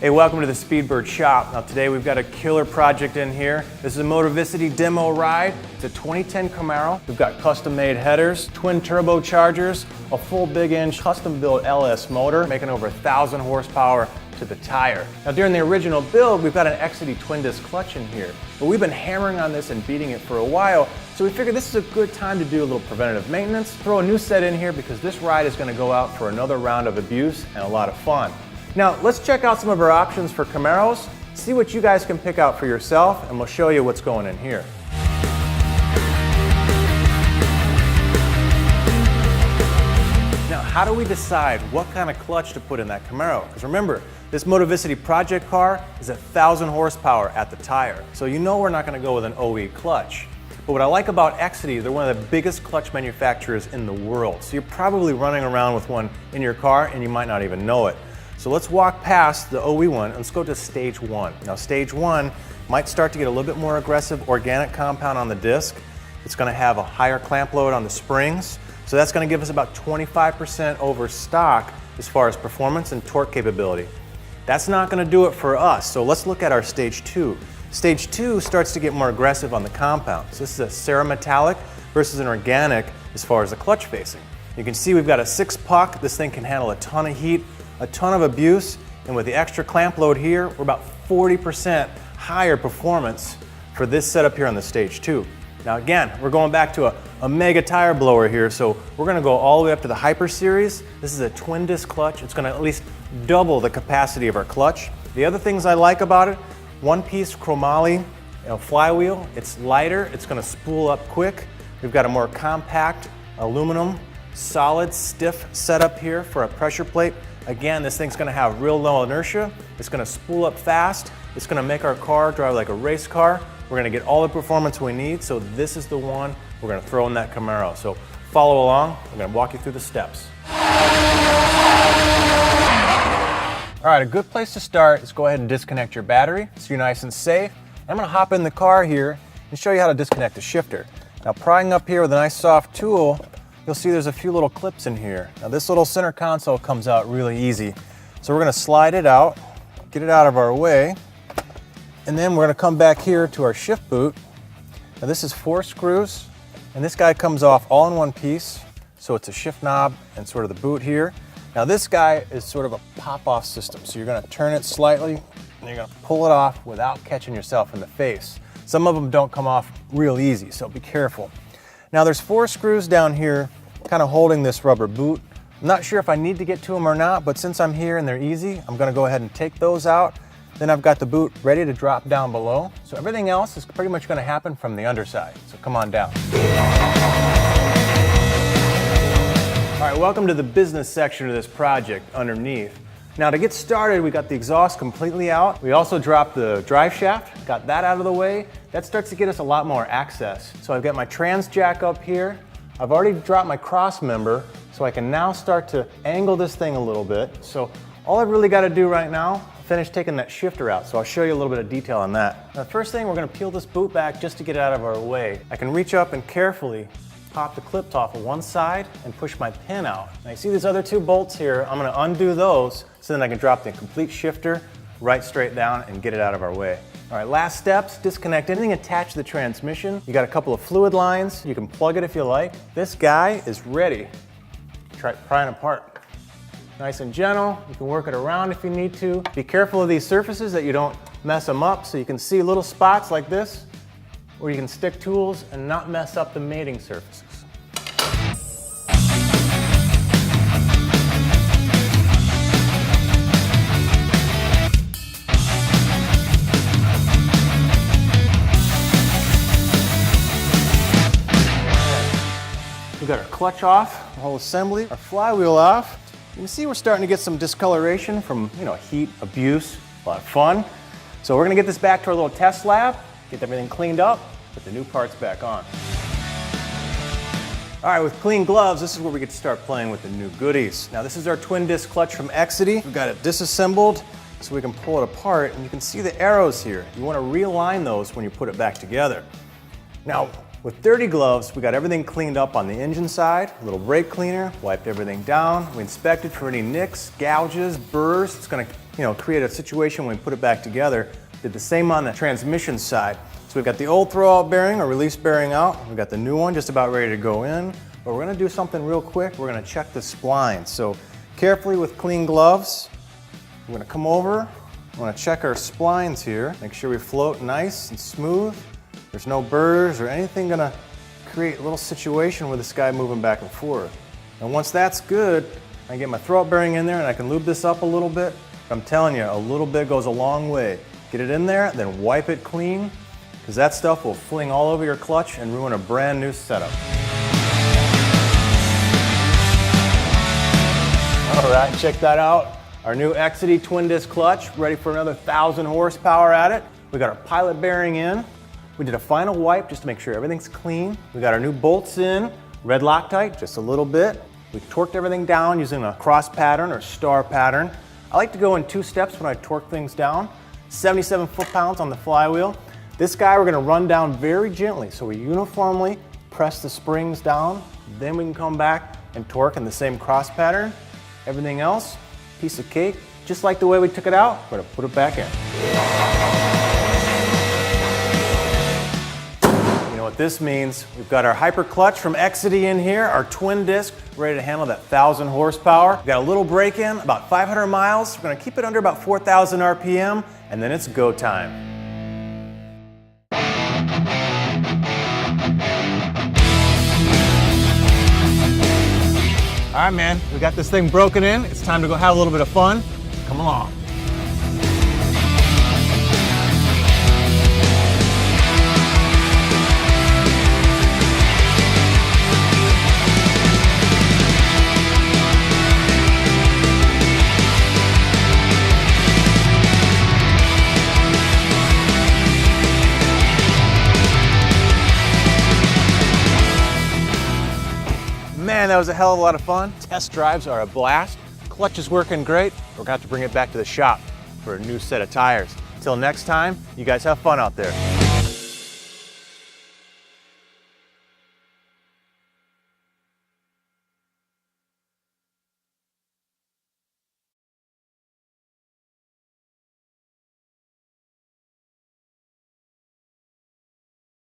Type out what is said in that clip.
Hey, welcome to the Speedbird shop. Now today we've got a killer project in here. This is a MotorVicity demo ride. It's a 2010 Camaro. We've got custom made headers, twin turbochargers, a full big inch custom built LS motor, making over 1,000 horsepower to the tire. Now during the original build, we've got an EXEDY twin disc clutch in here, but we've been hammering on this and beating it for a while, so we figured this is a good time to do a little preventative maintenance, throw a new set in here because this ride is going to go out for another round of abuse and a lot of fun. Now let's check out some of our options for Camaros, see what you guys can pick out for yourself, and we'll show you what's going in here. Now how do we decide what kind of clutch to put in that Camaro? Because remember, this MotorVicity project car is 1,000 horsepower at the tire, so you know we're not going to go with an OE clutch. But what I like about EXEDY, they're one of the biggest clutch manufacturers in the world, so you're probably running around with one in your car and you might not even know it. So let's walk past the OE one and let's go to stage one. Now stage one might start to get a little bit more aggressive organic compound on the disc. It's going to have a higher clamp load on the springs. So that's going to give us about 25% over stock as far as performance and torque capability. That's not going to do it for us. So let's look at our stage two. Stage two starts to get more aggressive on the compound. So this is a cerametallic versus an organic as far as the clutch facing. You can see we've got a 6 puck. This thing can handle a ton of heat, a ton of abuse, and with the extra clamp load here, we're about 40% higher performance for this setup here on the stage two. Now again, we're going back to a mega tire blower here, so we're gonna go all the way up to the Hyper Series. This is a twin disc clutch. It's gonna at least double the capacity of our clutch. The other things I like about it, one piece chromoly flywheel. It's lighter, it's gonna spool up quick. We've got a more compact aluminum, solid, stiff setup here for a pressure plate. Again, this thing's gonna have real low inertia. It's gonna spool up fast. It's gonna make our car drive like a race car. We're gonna get all the performance we need, so this is the one we're gonna throw in that Camaro. So follow along, I'm gonna walk you through the steps. All right, a good place to start is go ahead and disconnect your battery so you're nice and safe. I'm gonna hop in the car here and show you how to disconnect the shifter. Now prying up here with a nice soft tool, you'll see there's a few little clips in here. Now this little center console comes out really easy. So we're gonna slide it out, get it out of our way, and then we're gonna come back here to our shift boot. Now this is 4 screws, and this guy comes off all in one piece. So it's a shift knob and sort of the boot here. Now this guy is sort of a pop-off system. So you're gonna turn it slightly, and you're gonna pull it off without catching yourself in the face. Some of them don't come off real easy, so be careful. Now there's 4 screws down here kind of holding this rubber boot. I'm not sure if I need to get to them or not, but since I'm here and they're easy, I'm gonna go ahead and take those out. Then I've got the boot ready to drop down below. So everything else is pretty much gonna happen from the underside. So come on down. All right, welcome to the business section of this project underneath. Now to get started, we got the exhaust completely out. We also dropped the drive shaft, got that out of the way. That starts to get us a lot more access. So I've got my trans jack up here. I've already dropped my cross member, so I can now start to angle this thing a little bit. So all I've really got to do right now, finish taking that shifter out. So I'll show you a little bit of detail on that. Now, the first thing, we're going to peel this boot back just to get it out of our way. I can reach up and carefully pop the clips off of one side and push my pin out. Now you see these other 2 bolts here, I'm going to undo those so then I can drop the complete shifter right straight down and get it out of our way. All right, last steps, disconnect anything attached to the transmission. You got a couple of fluid lines, you can plug it if you like. This guy is ready. Try prying apart. Nice and gentle, you can work it around if you need to. Be careful of these surfaces that you don't mess them up, so you can see little spots like this where you can stick tools and not mess up the mating surfaces. We've got our clutch off, the whole assembly, our flywheel off. You can see we're starting to get some discoloration from, heat, abuse, a lot of fun. So we're gonna get this back to our little test lab, get everything cleaned up, put the new parts back on. All right, with clean gloves, this is where we get to start playing with the new goodies. Now this is our twin disc clutch from EXEDY. We've got it disassembled so we can pull it apart, and you can see the arrows here. You wanna realign those when you put it back together. Now, With dirty gloves, we got everything cleaned up on the engine side, a little brake cleaner, wiped everything down. We inspected for any nicks, gouges, burrs. It's gonna, create a situation when we put it back together. Did the same on the transmission side. So we've got the old throwout bearing or release bearing out. We've got the new one just about ready to go in. But we're gonna do something real quick. We're gonna check the splines. So carefully with clean gloves, we're gonna come over. We're gonna check our splines here. Make sure we float nice and smooth. There's no burrs or anything gonna create a little situation with this guy moving back and forth. And once that's good, I get my throwout bearing in there and I can lube this up a little bit. I'm telling you, a little bit goes a long way. Get it in there, then wipe it clean, because that stuff will fling all over your clutch and ruin a brand new setup. All right, check that out. Our new EXEDY twin disc clutch, ready for another 1,000 horsepower at it. We got our pilot bearing in. We did a final wipe just to make sure everything's clean. We got our new bolts in, red Loctite, just a little bit. We torqued everything down using a cross pattern or star pattern. I like to go in 2 steps when I torque things down. 77 foot-pounds on the flywheel. This guy we're gonna run down very gently, so we uniformly press the springs down, then we can come back and torque in the same cross pattern. Everything else, piece of cake. Just like the way we took it out, we're gonna put it back in. What this means, we've got our hyper clutch from EXEDY in here, our twin disc, ready to handle that 1,000 horsepower. We've got a little break in, about 500 miles. We're gonna keep it under about 4,000 RPM, and then it's go time. All right, man, we got this thing broken in. It's time to go have a little bit of fun. Come along. Man, that was a hell of a lot of fun. Test drives are a blast. Clutch is working great. We're going to have to bring it back to the shop for a new set of tires. Until next time, you guys have fun out there.